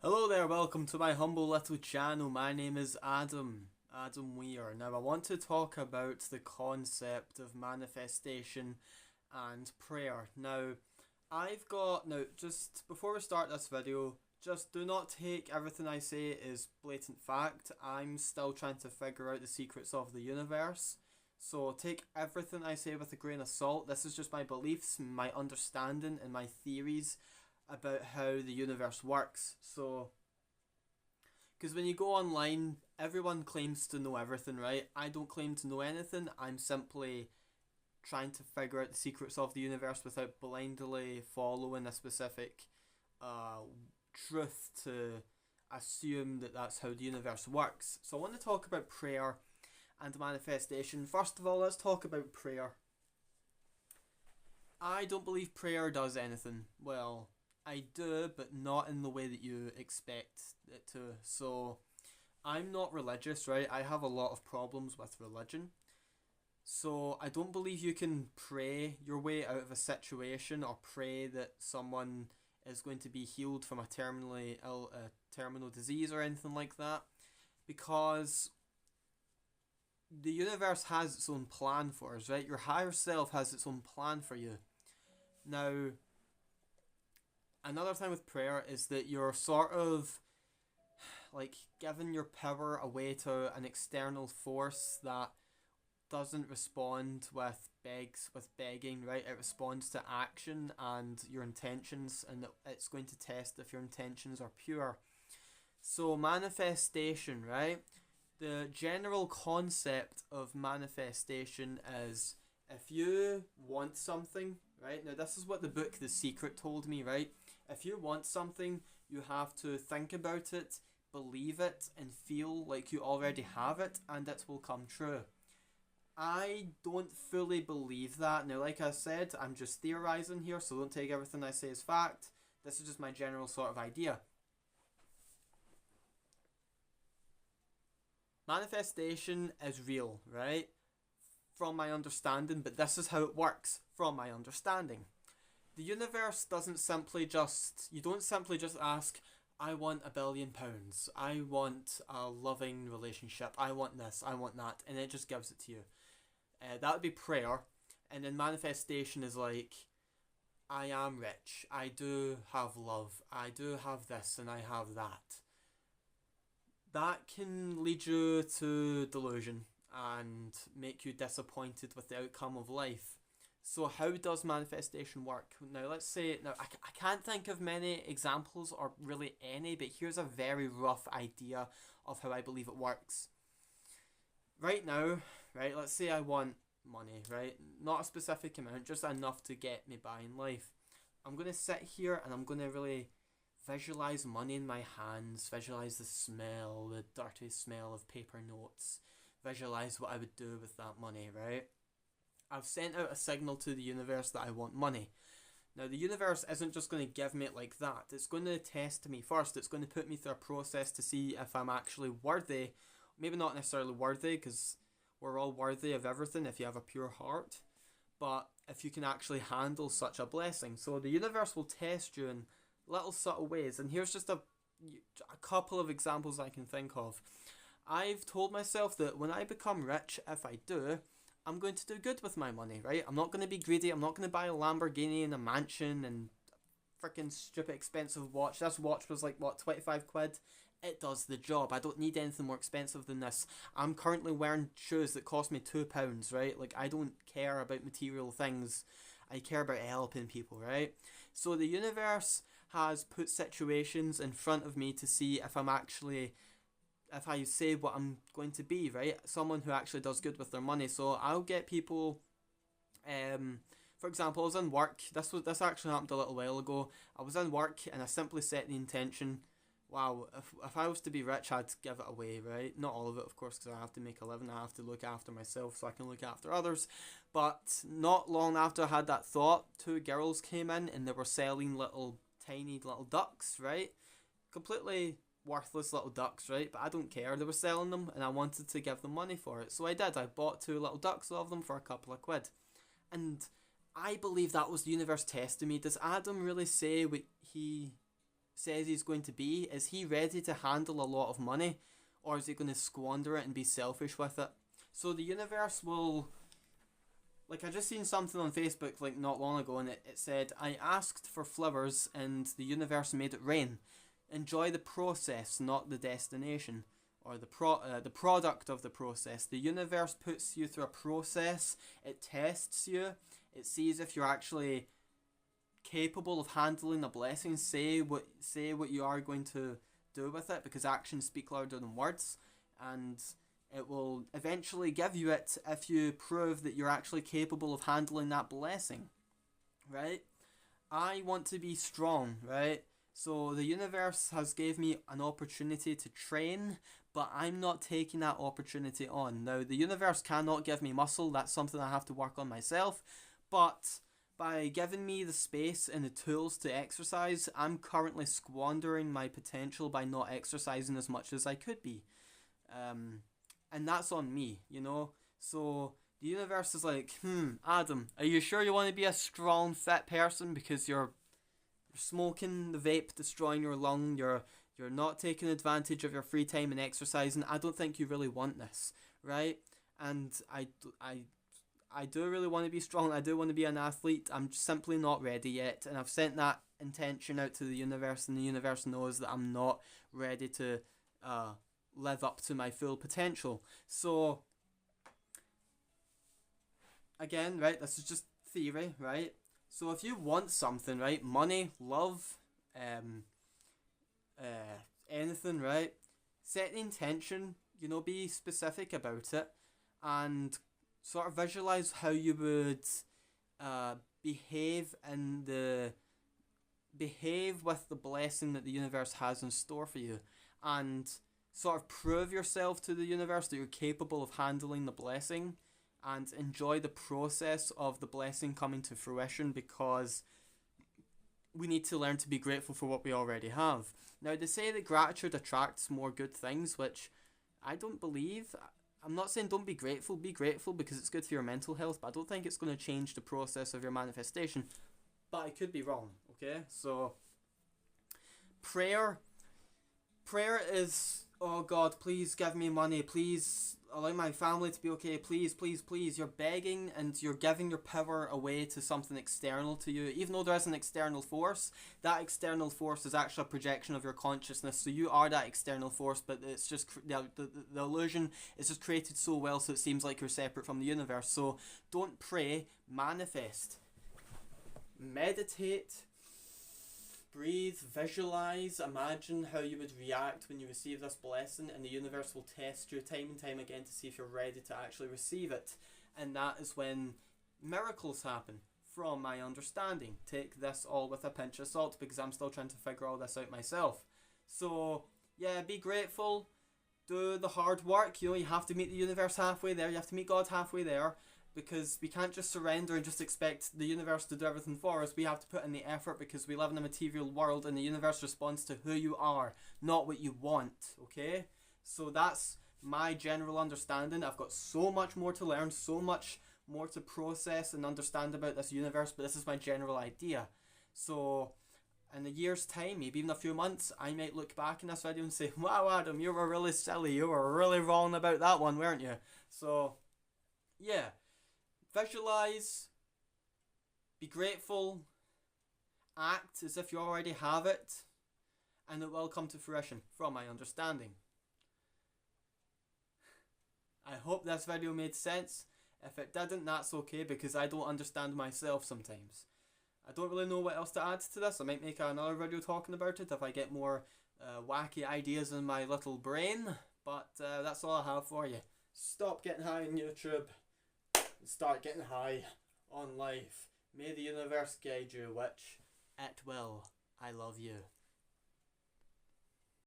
Hello there, welcome to my humble little channel. My name is Adam Weir. Now I want to talk about the concept of manifestation and prayer. Now just before we start this video, just do not take everything I say as blatant fact. I'm still trying to figure out the secrets of the universe. So take everything I say with a grain of salt. This is just my beliefs, my understanding and my theories about how the universe works. So, because when you go online, everyone claims to know everything, right? I don't claim to know anything. I'm simply trying to figure out the secrets of the universe without blindly following a specific uh, truth to assume that that's how the universe works. So I want to talk about prayer and manifestation. First of all, let's talk about prayer. I don't believe prayer does anything. Well, I do, but not in the way that you expect it to. So, I'm not religious, right? I have a lot of problems with religion. So, I don't believe you can pray your way out of a situation or pray that someone is going to be healed from a terminal disease or anything like that, because the universe has its own plan for us, right? Your higher self has its own plan for you. Now, another thing with prayer is that you're sort of like giving your power away to an external force that doesn't respond with begging, right? It responds to action and your intentions, and it's going to test if your intentions are pure. So manifestation, right? The general concept of manifestation is, if you want something, right? Now this is what the book The Secret told me, right? If you want something, you have to think about it, believe it, and feel like you already have it, and it will come true. I don't fully believe that. Now, like I said, I'm just theorizing here, so don't take everything I say as fact. This is just my general sort of idea. Manifestation is real, right? From my understanding, but this is how it works from my understanding. The universe doesn't simply just, you don't simply just ask, I want £1 billion, I want a loving relationship, I want this, I want that, and it just gives it to you. That would be prayer. And then manifestation is like, I am rich, I do have love, I do have this, and I have that. That can lead you to delusion and make you disappointed with the outcome of life. So how does manifestation work? Now let's say, I can't think of many examples or really any, but here's a very rough idea of how I believe it works. Right now, right, let's say I want money, right? Not a specific amount, just enough to get me by in life. I'm going to sit here and I'm going to really visualize money in my hands, visualize the smell, the dirty smell of paper notes, visualize what I would do with that money, right? I've sent out a signal to the universe that I want money. Now, the universe isn't just going to give me it like that. It's going to test me first. It's going to put me through a process to see if I'm actually worthy. Maybe not necessarily worthy, because we're all worthy of everything if you have a pure heart. But if you can actually handle such a blessing. So the universe will test you in little subtle ways. And here's just a couple of examples I can think of. I've told myself that when I become rich, if I do, I'm going to do good with my money, right? I'm not going to be greedy. I'm not going to buy a Lamborghini and a mansion and freaking stupid expensive watch. This watch was like, what, 25 quid? It does the job. I don't need anything more expensive than this. I'm currently wearing shoes that cost me £2, right? Like, I don't care about material things. I care about helping people, right? So the universe has put situations in front of me to see if if I say what I'm going to be, right? Someone who actually does good with their money. So I'll get people, for example, I was in work. This actually happened a little while ago. I was in work and I simply set the intention, wow, if I was to be rich, I'd give it away, right? Not all of it, of course, because I have to make a living. I have to look after myself so I can look after others. But not long after I had that thought, two girls came in and they were selling tiny little ducks, right? Completely worthless little ducks, right? But I don't care. They were selling them and I wanted to give them money for it. So I did. I bought two little ducks of them for a couple of quid. And I believe that was the universe testing me. Does Adam really say what he says he's going to be? Is he ready to handle a lot of money, or is he going to squander it and be selfish with it? So the universe will, like, I just seen something on Facebook like not long ago, and it said, I asked for flowers and the universe made it rain. Enjoy the process, not the destination, or the product of the process. The universe puts you through a process. It tests you. It sees if you're actually capable of handling a blessing. Say what you are going to do with it, because actions speak louder than words, and it will eventually give you it if you prove that you're actually capable of handling that blessing, right? I want to be strong, right? So the universe has gave me an opportunity to train, but I'm not taking that opportunity on. Now, the universe cannot give me muscle. That's something I have to work on myself. But by giving me the space and the tools to exercise, I'm currently squandering my potential by not exercising as much as I could be. And that's on me, you know? So the universe is like, Adam, are you sure you want to be a strong, fit person? Because you're smoking the vape, destroying your lung, you're not taking advantage of your free time and exercising. I don't think you really want this, right? And I do really want to be strong. I do want to be an athlete. I'm simply not ready yet, and I've sent that intention out to the universe, and the universe knows that I'm not ready to live up to my full potential. So again, right, this is just theory, right? So if you want something, right, money, love, anything, right, set the intention, you know, be specific about it, and sort of visualize how you would behave with the blessing that the universe has in store for you, and sort of prove yourself to the universe that you're capable of handling the blessing, and enjoy the process of the blessing coming to fruition, because we need to learn to be grateful for what we already have. Now, they say that gratitude attracts more good things, which I don't believe. I'm not saying don't be grateful because it's good for your mental health, but I don't think it's going to change the process of your manifestation. But I could be wrong, okay? So, prayer is, oh God, please give me money, please allow my family to be okay, please, please, please. You're begging and you're giving your power away to something external to you. Even though there is an external force, that external force is actually a projection of your consciousness. So you are that external force, but it's just the illusion is just created so well so it seems like you're separate from the universe. So don't pray, manifest. Meditate. Breathe, visualize, imagine how you would react when you receive this blessing, and the universe will test you time and time again to see if you're ready to actually receive it. And that is when miracles happen, from my understanding. Take this all with a pinch of salt, because I'm still trying to figure all this out myself. So, yeah, be grateful, do the hard work. You know, you have to meet the universe halfway there, you have to meet God halfway there, because we can't just surrender and just expect the universe to do everything for us. We have to put in the effort, because we live in a material world and the universe responds to who you are, not what you want, okay? So that's my general understanding. I've got so much more to learn, so much more to process and understand about this universe, but this is my general idea. So in a year's time, maybe even a few months, I might look back in this video and say, wow, Adam, you were really silly, you were really wrong about that one, weren't you? So, yeah. Visualize, be grateful, act as if you already have it, and it will come to fruition, from my understanding. I hope this video made sense. If it didn't, that's okay, because I don't understand myself sometimes. I don't really know what else to add to this. I might make another video talking about it if I get more wacky ideas in my little brain, but that's all I have for you. Stop getting high on YouTube. Start getting high on life. May the universe guide you, which it will. I love you.